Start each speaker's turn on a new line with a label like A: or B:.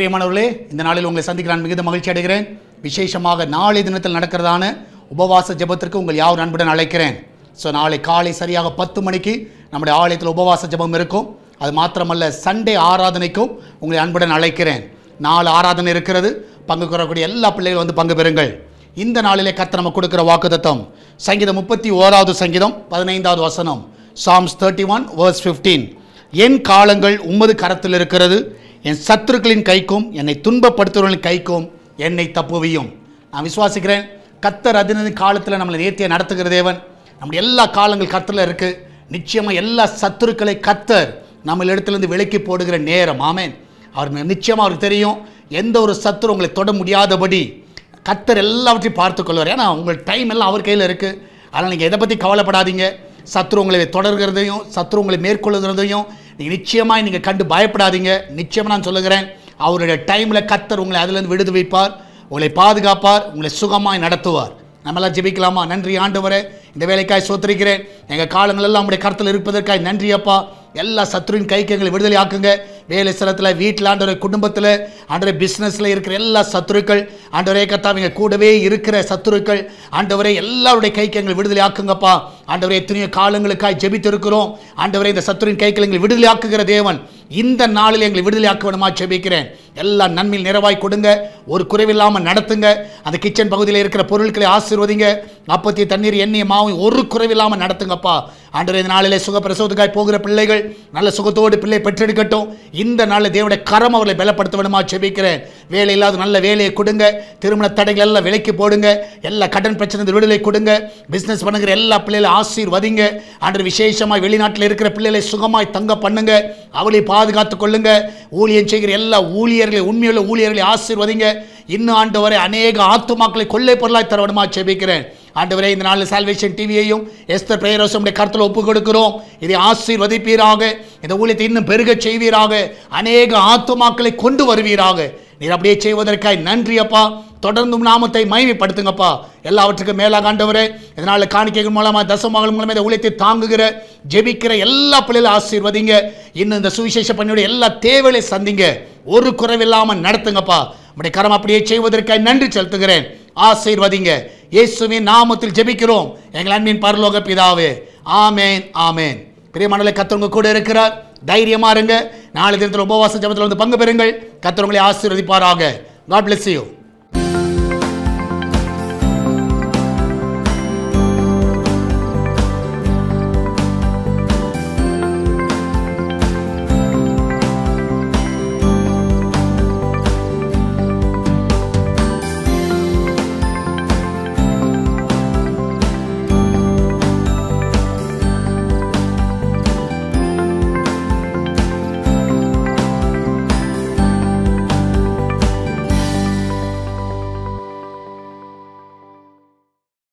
A: பிரியமானவர்களே, இந்த நாளில் உங்களை சந்திக்க நான் மிகுந்த மகிழ்ச்சி அடைகிறேன். விசேஷமாக நாளை தினத்தில் நடக்கிறதான உபவாச ஜெபத்திற்கு உங்கள் யாவர் அன்புடன் அழைக்கிறேன். நாளை காலை சரியாக 10 மணிக்கு நம்முடைய ஆலயத்தில் உபவாச ஜெபம் இருக்கும். அது மாத்திரமல்ல, சண்டே ஆராதனைக்கும் உங்களை அன்புடன் அழைக்கிறேன். 4 ஆராதனை இருக்கிறது. பங்கு பெறக்கூடிய எல்லா பிள்ளைகளும் வந்து பங்கு பெறுங்கள். இந்த நாளிலே கர்த்தர் நமக்கு கொடுக்கிற வாக்குத்தத்தம் சங்கீதம் 31வது சங்கீதம் 15வது வசனம், Psalms 31 verse 15. என் காலங்கள் உமது கரத்தில் இருக்கிறது, என் சத்துருக்களின் கைக்கும் என்னை துன்பப்படுத்துவர்களின் கைக்கும் என்னை தப்புவியும். நான் விசுவாசிக்கிறேன், கர்த்தர் அதினது காலத்தில் நம்மளை நேர்த்தியை நடத்துகிற தேவன். நம்முடைய எல்லா காலங்கள் கர்த்தரில் இருக்குது. நிச்சயமாக எல்லா சத்துருக்களை கர்த்தர் நம்ம இடத்துலேருந்து விலக்கி போடுகிற நேரம். ஆமென். அவர் நிச்சயமாக அவருக்கு தெரியும், எந்த ஒரு சத்துரு உங்களை தொட முடியாதபடி கர்த்தர் எல்லாவற்றையும் பார்த்துக்கொள்வார். ஏன்னா உங்கள் டைம் எல்லாம் அவர் கையில் இருக்குது. அதனால் நீங்கள் எதை பற்றி கவலைப்படாதீங்க. சத்துரு உங்களை தொடர்கிறதையும் சத்துரு உங்களை மேற்கொள்ளுகிறதையும் நீங்கள் கண்டு பயப்படாதீங்க. நிச்சயமாக நான் சொல்லுகிறேன், அவருடைய டைமில் கர்த்தர் உங்களை அதிலிருந்து விடுதலை வைப்பார், உங்களை பாதுகாப்பார், உங்களை சுகமாய் நடத்துவார். நம்மளாம் ஜெபிக்கலாமா? நன்றி ஆண்டவரே, இந்த வேலைக்காய் சோத்திரிக்கிறேன். எங்கள் காலங்கள் எல்லாம் உங்களுடைய கருத்தில் இருப்பதற்காய் நன்றி அப்பா. எல்லா சத்துருவின் கைக்கு எங்களை விடுதலை ஆக்குங்க. வேலை ஸ்தலத்தில், வீட்டில், ஆண்டவரே குடும்பத்தில், ஆண்டவரே பிஸ்னஸில் இருக்கிற எல்லா சத்துருக்கள், ஆண்டவரே கர்த்தாவே கூடவே இருக்கிற சத்துருக்கள், ஆண்டவரே எல்லாருடைய கைக்கு எங்களை விடுதலை ஆக்குங்கப்பா. ஆண்டவரே எத்தனையோ காலங்களுக்காய் ஜெபித்து இருக்கிறோம். ஆண்டவரே இந்த சத்துருவின் கைக்கு எங்களை விடுதலை ஆக்குகிற தேவன், இந்த நாளில் எங்களை விடுதலை ஆக்க வேணுமா ஜெபிக்கிறேன். எல்லா நன்மையில் நிறைவாய் கொடுங்க, ஒரு குறைவில்லாமல் நடத்துங்க. அந்த கிச்சன் பகுதியில் இருக்கிற பொருட்களை ஆசீர்வதிங்க. அப்பத்தி தண்ணீர் எண்ணெய் மாவும் ஒரு குறைவில்லாமல் நடத்துங்கப்பா. ஆண்டவரே இந்த நாளிலே சுகப்பிரசவத்துக்காய் போகிற பிள்ளைகள் நல்ல சுகத்தோடு பிள்ளை பெற்றெடுக்கட்டும். இந்த நாளில் தேவனுடைய கரம் அவர்களை பலப்படுத்த வேணுமா ஜெபிக்கிறேன். வேலை இல்லாத நல்ல வேலையை கொடுங்க. திருமண தடைகள் எல்லாம் விலைக்கு போடுங்க. எல்லா கடன் பிரச்சனை விடுதலை கொடுங்க. பிஸ்னஸ் பண்ணுகிற எல்லா பிள்ளைகளை ஆசீர்வதிங்க. ஆண்டவர் விசேஷமாய் வெளிநாட்டில் இருக்கிற பிள்ளைகளை சுகமாய் தங்க பண்ணுங்க. அவளை பாதுகாத்து கொள்ளுங்க. ஊழியம் செய்கிற எல்லா ஊழியர்களை, உண்மையுள்ள ஊழியர்களை ஆசீர்வதிங்க. இன்னும் ஆண்டவரை அநேக ஆத்துமாக்களை கொள்ளை பொருளாய் தர வேணுமா ஜெபிக்கிறேன். ஆண்டவரே இந்த நாளில் சால்வேஷன் டிவியையும் எஸ்தர் பிரேயர் ஹவுஸுடைய கருத்தில் ஒப்புக் கொடுக்கிறோம். இதை ஆசீர்வதிப்பீராக. இந்த ஊழியத்தை இன்னும் பெருக செய்வீராக. அநேக ஆத்துமாக்களை கொண்டு வருவீராக. நீர் அப்படியே செய்வதற்காய் நன்றி அப்பா. தொடர்ந்தும் நாமத்தை மகிமைப்படுத்துங்கப்பா. எல்லாவற்றுக்கும் மேலாக ஆண்டவரே, இதனால் காணிக்கைகள் மூலமாக தசமகள் மூலமாக இந்த ஊழியத்தை தாங்குகிற ஜெபிக்கிற எல்லா பிள்ளைகளும் ஆசீர்வதிங்க. இன்னும் இந்த சுவிசேஷ பணியுடைய எல்லா தேவைகளை சந்திங்க. ஒரு குறைவில்லாமல் நடத்துங்கப்பா. நம்முடைய கரம் அப்படியே செய்வதற்காக நன்றி செலுத்துகிறேன். ஆசீர்வதிங்க. இயேசுவின் நாமத்தில் ஜெபிக்கிறோம் எங்கள் அன்பின் பரலோக பிதாவே. ஆமேன், ஆமேன். பிரியமானவர்களே, கர்த்தர் உங்க கூட இருக்கிறார். தைரியமா இருங்க. நாளை தினத்தில் உபவாச ஜெபத்தில் வந்து பங்கு பெறுங்கள். கர்த்தர் உங்களை ஆசீர்வதிப்பாராக. God bless you.